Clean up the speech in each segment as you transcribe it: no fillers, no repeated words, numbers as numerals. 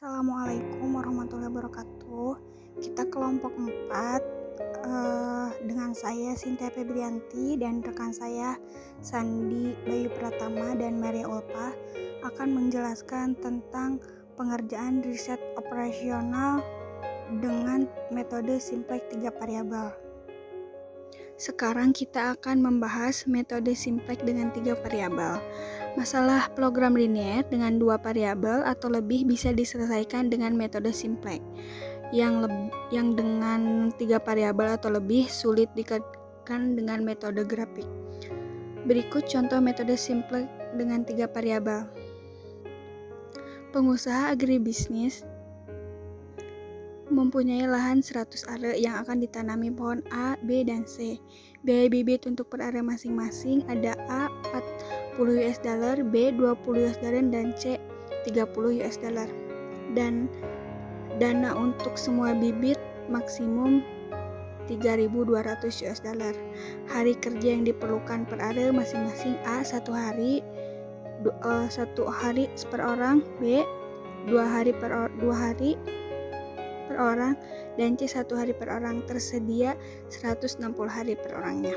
Assalamualaikum warahmatullahi wabarakatuh. Kita kelompok 4 dengan saya Sintia Febrianti dan rekan saya Sandi Bayu Pratama dan Maria Ulpa akan menjelaskan tentang pengerjaan riset operasional dengan metode simplex 3 variabel. Sekarang kita akan membahas metode simplex dengan 3 variabel. Masalah program linear dengan 2 variabel atau lebih bisa diselesaikan dengan metode simplex. Yang dengan 3 variabel atau lebih sulit dikerjakan dengan metode grafik. Berikut contoh metode simplex dengan 3 variabel. Pengusaha agribisnis mempunyai lahan 100 are yang akan ditanami pohon A, B, dan C. Biaya bibit untuk per are masing-masing ada A $40, B $20 dan C $30. Dan dana untuk semua bibit maksimum $3.200. Hari kerja yang diperlukan per are masing-masing A 1 hari, 1 hari per orang, B 2 hari per orang, dan C 1 hari per orang. Tersedia 160 hari per orangnya.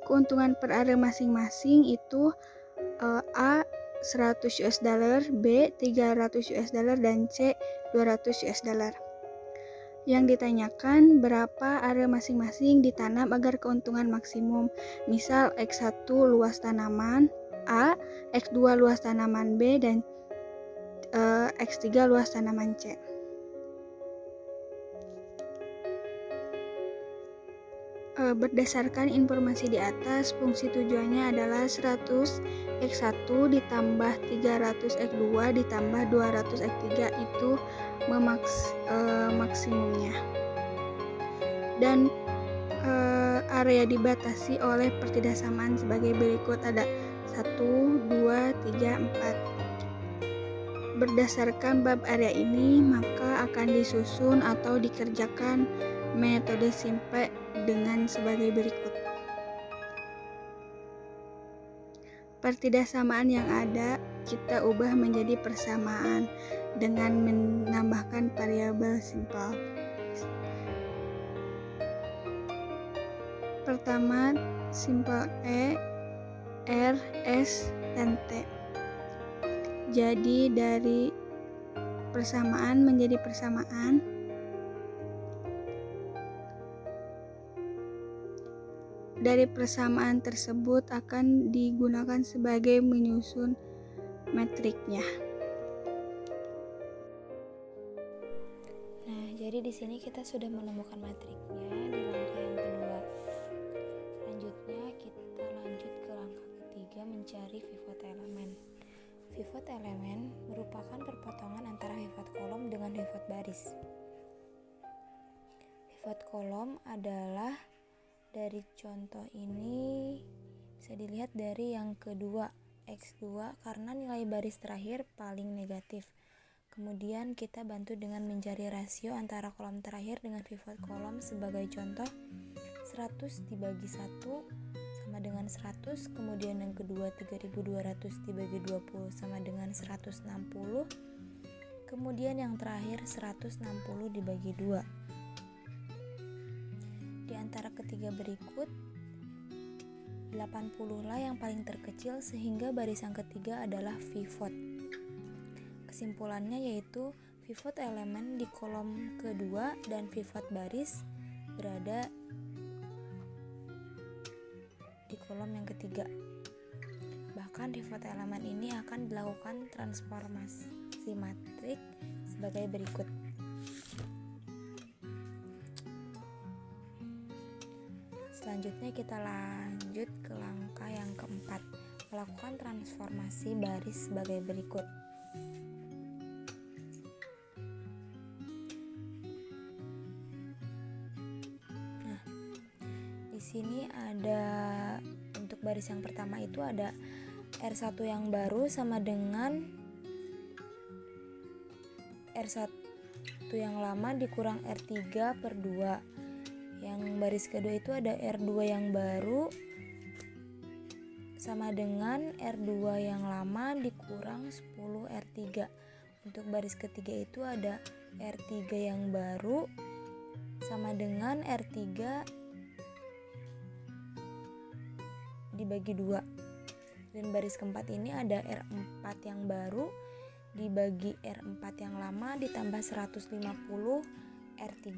Keuntungan per are masing-masing itu A $100, B $300 dan C $200. Yang ditanyakan berapa are masing-masing ditanam agar keuntungan maksimum. Misal X1 luas tanaman A, X2 luas tanaman B, dan X3 luas tanaman C. Berdasarkan informasi di atas, fungsi tujuannya adalah 100 X1 ditambah 300 X2 ditambah 200 X3 itu maksimumnya. Dan area dibatasi oleh pertidaksamaan sebagai berikut, ada 1, 2, 3, 4. Berdasarkan bab area ini, maka akan disusun atau dikerjakan metode simplex dengan sebagai berikut. Pertidaksamaan yang ada kita ubah menjadi persamaan dengan menambahkan variabel simpel. Pertama, simpel E, R, S, dan T. Jadi dari persamaan menjadi persamaan. Dari persamaan tersebut akan digunakan sebagai menyusun metriknya. Nah, jadi di sini kita sudah menemukan matriknya di langkah yang kedua. Selanjutnya kita lanjut ke langkah ketiga, mencari pivot elemen. Pivot elemen merupakan perpotongan antara pivot kolom dengan pivot baris. Pivot kolom adalah dari contoh ini bisa dilihat dari yang kedua, X2, karena nilai baris terakhir paling negatif. Kemudian kita bantu dengan mencari rasio antara kolom terakhir dengan pivot kolom. Sebagai contoh, 100 dibagi 1 sama dengan 100. Kemudian yang kedua, 3200 dibagi 20 sama dengan 160. Kemudian yang terakhir, 160 dibagi 2. Di antara ketiga berikut, 80 lah yang paling terkecil, sehingga baris yang ketiga adalah pivot. Kesimpulannya yaitu pivot elemen di kolom kedua dan pivot baris berada di kolom yang ketiga. Bahkan pivot elemen ini akan dilakukan transformasi matrik sebagai berikut. Selanjutnya kita lanjut ke langkah yang keempat, melakukan transformasi baris sebagai berikut. Nah, di sini ada untuk baris yang pertama itu ada R1 yang baru sama dengan R1 yang lama dikurang R3 per 2. Yang baris kedua itu ada R2 yang baru sama dengan R2 yang lama dikurang 10 R3. Untuk baris ketiga itu ada R3 yang baru sama dengan R3 dibagi 2. Dan baris keempat ini ada R4 yang baru dibagi R4 yang lama ditambah 150 R3.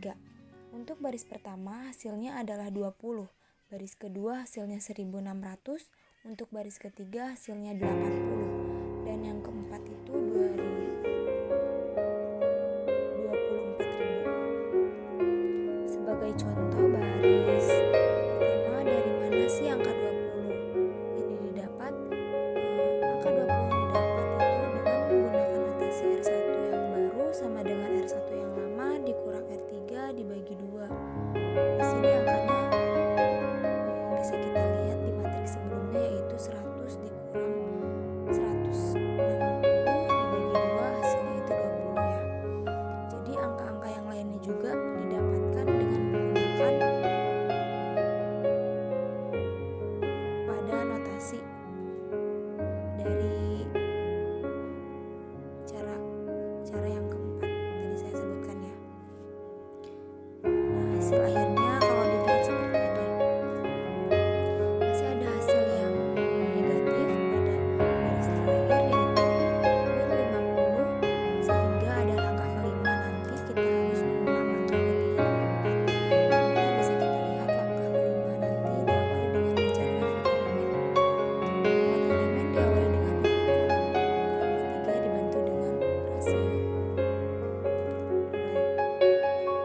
Untuk baris pertama hasilnya adalah 20, baris kedua hasilnya 1600, untuk baris ketiga hasilnya 80, dan yang keempat itu 24.000. Sebagai contoh baris pertama, dari mana sih angka 20 ini didapat? Angka 20 didapat itu dengan menggunakan notasi R1 yang baru sama dengan R1 yang lama dikurang R3 dibagi 2. Di sini angkanya bisa kita lihat di matriks sebelumnya, yaitu 100 dikurang 160 dibagi 2 hasilnya itu 20 ya. Jadi angka-angka yang lainnya juga didapatkan dengan menggunakan pada notasi dari cara yang keempat tadi saya sebutkan ya. Nah, hasil akhirnya kalau dilihat seperti ini, masih ada hasil yang negatif pada baris terakhir, yaitu min 50, sehingga ada langkah kelima nanti kita harus mengulang langkah ketiga dan keempat. Dimana bisa kita lihat langkah kelima nanti diawali dengan mencari pivot elemen. Pivot elemen diawali dengan pivot kolom. Kolom ketiga dibantu dengan rasio.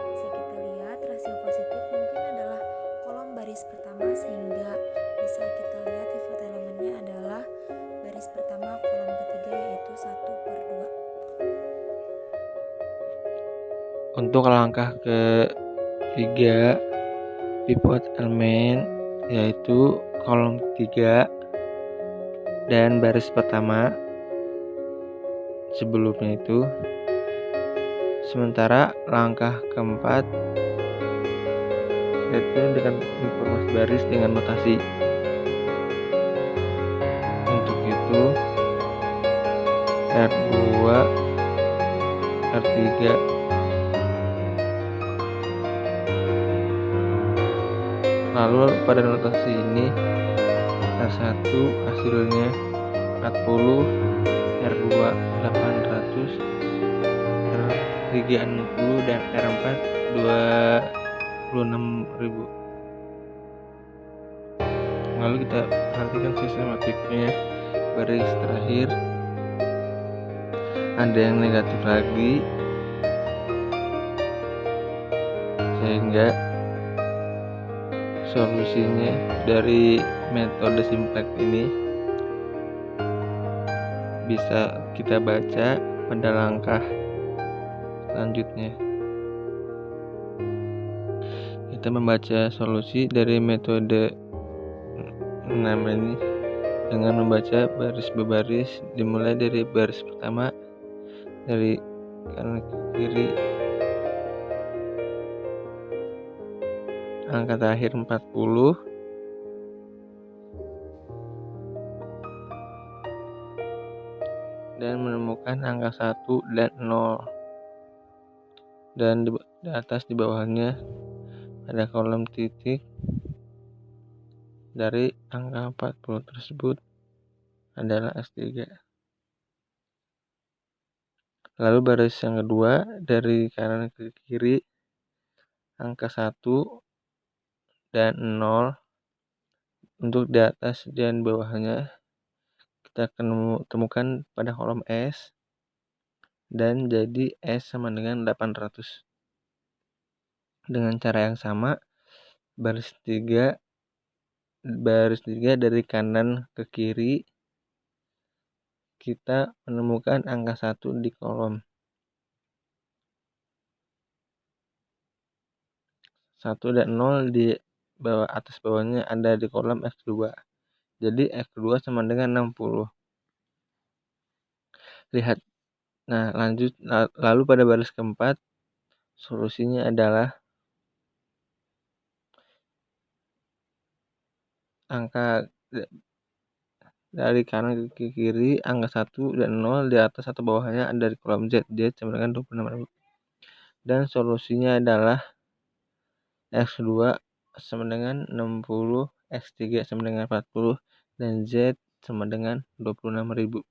Bisa kita lihat rasio positif mungkin adalah kolom baris pertama, sehingga bisa kita lihat pivot elemennya adalah baris pertama kolom ketiga, yaitu 1/2. Untuk langkah ketiga pivot elemen yaitu kolom ketiga dan baris pertama sebelumnya itu. Sementara langkah keempat yaitu dengan informasi baris dengan notasi. Untuk itu R2, R3, lalu pada notasi ini R1 hasilnya 40, R2 800, R3 60, dan R4 26.000. Lalu kita perhatikan sistematiknya. Baris terakhir ada yang negatif lagi, sehingga solusinya dari metode simplex ini bisa kita baca pada langkah selanjutnya. Kita membaca solusi dari metode 6 ini dengan membaca baris berbaris, dimulai dari baris pertama dari kanan ke kiri, angka terakhir 40, dan menemukan angka 1 dan 0, dan di atas di bawahnya ada kolom titik dari angka 40 tersebut adalah S3. Lalu baris yang kedua dari kanan ke kiri, angka 1 dan 0, untuk di atas dan bawahnya kita akan temukan pada kolom S, dan jadi S sama dengan 800. Dengan cara yang sama, baris 3 dari kanan ke kiri kita menemukan angka 1 di kolom 1 dan 0, di bawah atas bawahnya ada di kolom X2. Jadi X2 sama dengan 60. Lihat. Nah, lanjut. Lalu pada baris keempat solusinya adalah angka dari kanan ke kiri, angka 1 dan 0 di atas atau bawahnya ada di kolom Z. Z sama dengan 26.000. Dan solusinya adalah X2 sama dengan 60, X3 sama dengan 40, dan Z sama dengan 26.000.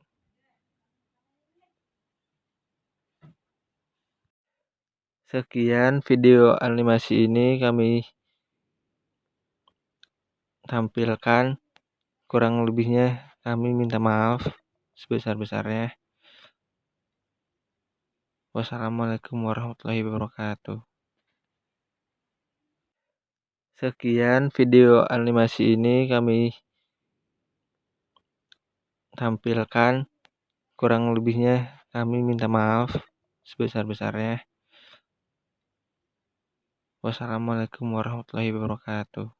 Sekian video animasi ini kami tampilkan. Kurang lebihnya kami minta maaf sebesar-besarnya. Wassalamualaikum warahmatullahi wabarakatuh. Sekian video animasi ini kami tampilkan. Kurang lebihnya kami minta maaf sebesar-besarnya. Wassalamualaikum warahmatullahi wabarakatuh.